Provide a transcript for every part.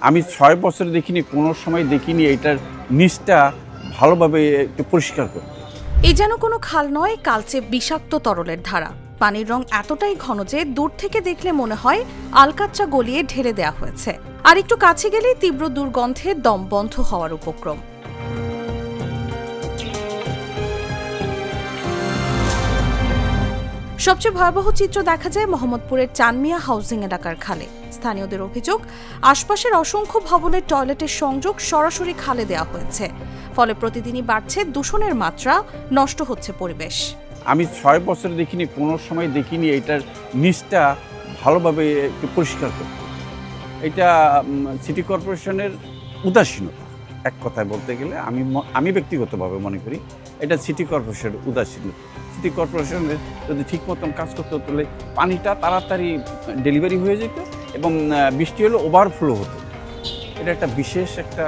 আমি ৬ বছর দেখিনি, কোনো সময় দেখিনি এটার নিচটা ভালোভাবে একটু পরিষ্কার করতে। এই যেন কোনো খাল নয়, কালচে বিষাক্ত তরলের ধারা। পানির রং এতটাই ঘন যে দূর থেকে দেখলে মনে হয় আলকাচ্চা গলিয়ে ঢেলে দেয়া হয়েছে, আর একটু কাছে গেলেই তীব্র দুর্গন্ধে দম বন্ধ হওয়ার উপক্রম। সবচেয়ে ভয়াবহ চিত্র দেখা যায় মোহাম্মদপুরের চানমিয়া হাউজিং এলাকার খালে। স্থানীয়দের অভিযোগ, আশপাশের অসংখ্য ভবনের টয়লেটের সংযোগ সরাসরি খালে দেওয়া হয়েছে, ফলে প্রতিদিনই বাড়ছে দূষণের মাত্রা, নষ্ট হচ্ছে পরিবেশ। আমি ৬ বছর দেখিনি, কোনো সময় দেখিনি এটার নিচটা ভালোভাবে একটু পরিষ্কার করতে। এটা সিটি কর্পোরেশনের উদাসীনতা, এক কথায় বলতে গেলে আমি ব্যক্তিগতভাবে মনে করি এটা সিটি কর্পোরেশনের উদাসীনতা। সিটি কর্পোরেশনের যদি ঠিক মতন কাজ করতে তাহলে পানিটা তাড়াতাড়ি ডেলিভারি হয়ে যেত এবং বৃষ্টি হলে ওভারফ্লো হতো। এটা একটা বিশেষ একটা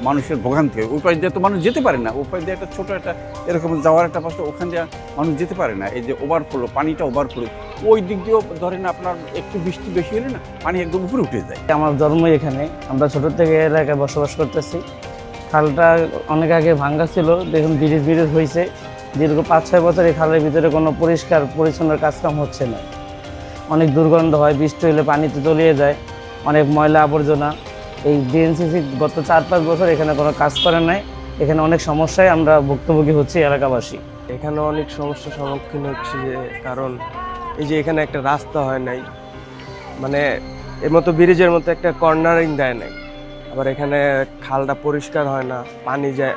মানুষের ভোগান্তি হয়। ওই পাশ দিয়ে তো মানুষ যেতে পারে না, ওই পাশ দিয়ে একটা ছোটো একটা এরকম যাওয়ার একটা পাশে, ওখান দিয়ে মানুষ যেতে পারে না। এই যে ওভারফ্লো, পানিটা ওভারফ্লো, ওই দিক দিয়েও ধরেন আপনার একটু বৃষ্টি বেশি হলে না পানি একদম উপরে উঠে যায়। আমার জন্ম এখানে, আমরা ছোট থেকে এলাকায় বসবাস করতেছি। খালটা অনেক আগে ভাঙ্গা ছিল, দেখুন ব্রিজ হয়েছে। দীর্ঘ ৫-৬ বছর এই খালের ভিতরে কোনো পরিষ্কার পরিচ্ছন্ন কাজকাম হচ্ছে না। অনেক দুর্গন্ধ হয়, বৃষ্টি হলে পানিতে তলিয়ে যায়, অনেক ময়লা আবর্জনা। এই ডিএনসিসি গত ৪-৫ বছর এখানে কোনো কাজ করে নাই। এখানে অনেক সমস্যায় আমরা ভুক্তভোগী হচ্ছি এলাকাবাসী। এখানে অনেক সমস্যার সম্মুখীন হচ্ছে, যে কারণ এই যে এখানে একটা রাস্তা হয় নাই, মানে এর মতো ব্রিজের মতো একটা কর্নারিং দেয় নাই। আবার এখানে খালটা পরিষ্কার হয় না, পানি যায়,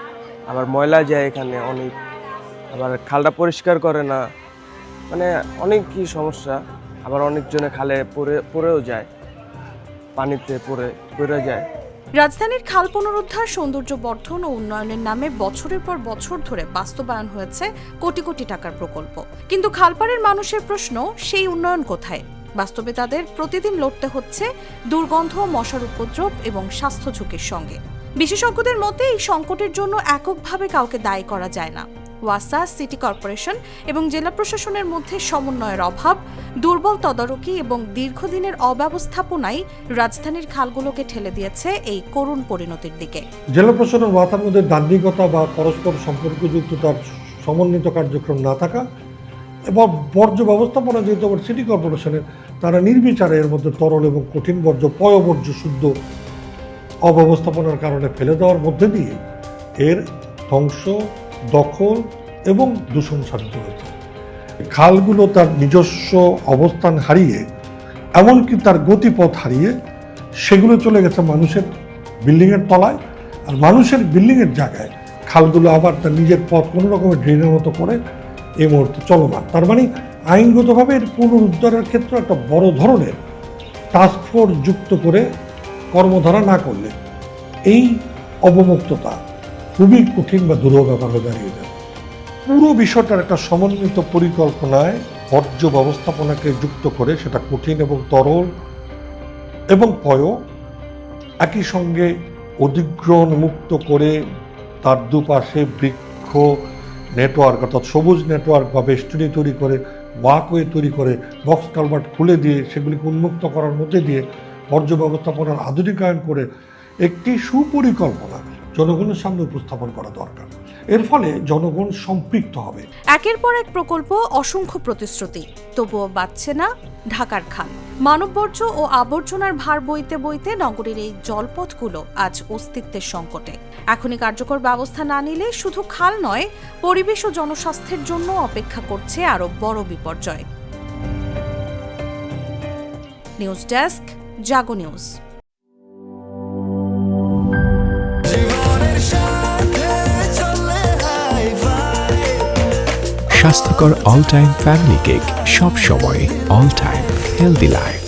আবার ময়লা যায় এখানে অনেক, আবার খালটা পরিষ্কার করে না, মানে অনেক কি সমস্যা। আবার অনেকজনে খালে পড়েও যায়, পানিতে পড়ে যায়। রাজধানীর খাল পুনরুদ্ধার, সৌন্দর্য বর্ধন ও উন্নয়নের নামে বছরের পর বছর ধরে বাস্তবায়ন হয়েছে কোটি কোটি টাকার প্রকল্প। কিন্তু খালপাড়ের মানুষের প্রশ্ন, সেই উন্নয়ন কোথায়? বাস্তবে তাদের প্রতিদিন লড়তে হচ্ছে দুর্গন্ধ, মশার উপদ্রব এবং স্বাস্থ্য ঝুঁকির সঙ্গে। বিশেষজ্ঞদের মতে এই সংকটের জন্য এককভাবে কাউকে দায়ী করা যায় না। ওয়াসা, সিটি কর্পোরেশন এবং জেলা প্রশাসনের মধ্যে সমন্বয়ের অভাব, দুর্বল তদারকি এবং দীর্ঘদিনের অব্যবস্থাপনাই রাজধানীর খালগুলোকে ঠেলে দিয়েছে এই করুণ পরিণতির দিকে। জেলা প্রশাসনের ওয়াসার মধ্যে দান্দিকতা বা পরস্পর সম্পর্কযুক্ততার সমন্বিত কার্যক্রম না থাকা এবং বর্জ্য ব্যবস্থাপনা যেহেতু আবার সিটি কর্পোরেশনের, তারা নির্বিচারে এর মধ্যে তরল এবং কঠিন বর্জ্য, পয়বর্জ্য শুদ্ধ অব্যবস্থাপনার কারণে ফেলে দেওয়ার মধ্যে দিয়ে এর ধ্বংস, দখল এবং দূষণ সাধিত হয়েছে। খালগুলো তার নিজস্ব অবস্থান হারিয়ে, এমনকি তার গতিপথ হারিয়ে, সেগুলো চলে গেছে মানুষের বিল্ডিংয়ের তলায়। আর মানুষের বিল্ডিংয়ের জায়গায় খালগুলো আবার তার নিজের পথ কোনো রকমের ড্রেনের মতো করে এই মুহূর্তে চলমান। তার মানে আইনগতভাবে এর পুনরুদ্ধারের ক্ষেত্রে একটা বড় ধরনের টাস্কফোর্স যুক্ত করে কর্মধারা না করলে এই অবমুক্ততা খুবই কঠিন বা দুরূহ ব্যাপার হয়ে দাঁড়িয়ে যাবে। পুরো বিষয়টার একটা সমন্বিত পরিকল্পনায় বর্জ্য ব্যবস্থাপনাকে যুক্ত করে, সেটা কঠিন এবং তরল এবং পয় একই সঙ্গে অধিগ্রহণ মুক্ত করে তার দুপাশে বৃক্ষ নেটওয়ার্ক, অর্থাৎ সবুজ নেটওয়ার্ক বা বেষ্টনী তৈরি করে, ওয়াকওয়ে তৈরি করে, বক্স কালভার্ট খুলে দিয়ে সেগুলিকে উন্মুক্ত করার মধ্যে দিয়ে বর্জ্য ব্যবস্থাপনার আধুনিকায়ন করে একটি সুপরিকল্পনা জনগণের সামনে উপস্থাপন করা দরকার। এর ফলে জনগণ সম্পৃক্ত হবে। একের পর এক প্রকল্প, অসংখ্য প্রতিশ্রুতি, তবুও বাঁচছে না ঢাকার খাল। মানববর্জ্য ও আবর্জনার ভার বইতে বইতে নগরীর এই জলপথগুলো আজ অস্তিত্বের সংকটে। এখনই কার্যকর ব্যবস্থা না নিলে শুধু খাল নয়, পরিবেশ ও জনস্বাস্থ্যের জন্য অপেক্ষা করছে আরো বড় বিপর্যয়। নিউজ ডেস্ক, জাগো নিউজ। স্বাস্থ্যকর অল টাইম ফ্যামিলি কেক, সব সময় অল টাইম হেলদি লাইফ।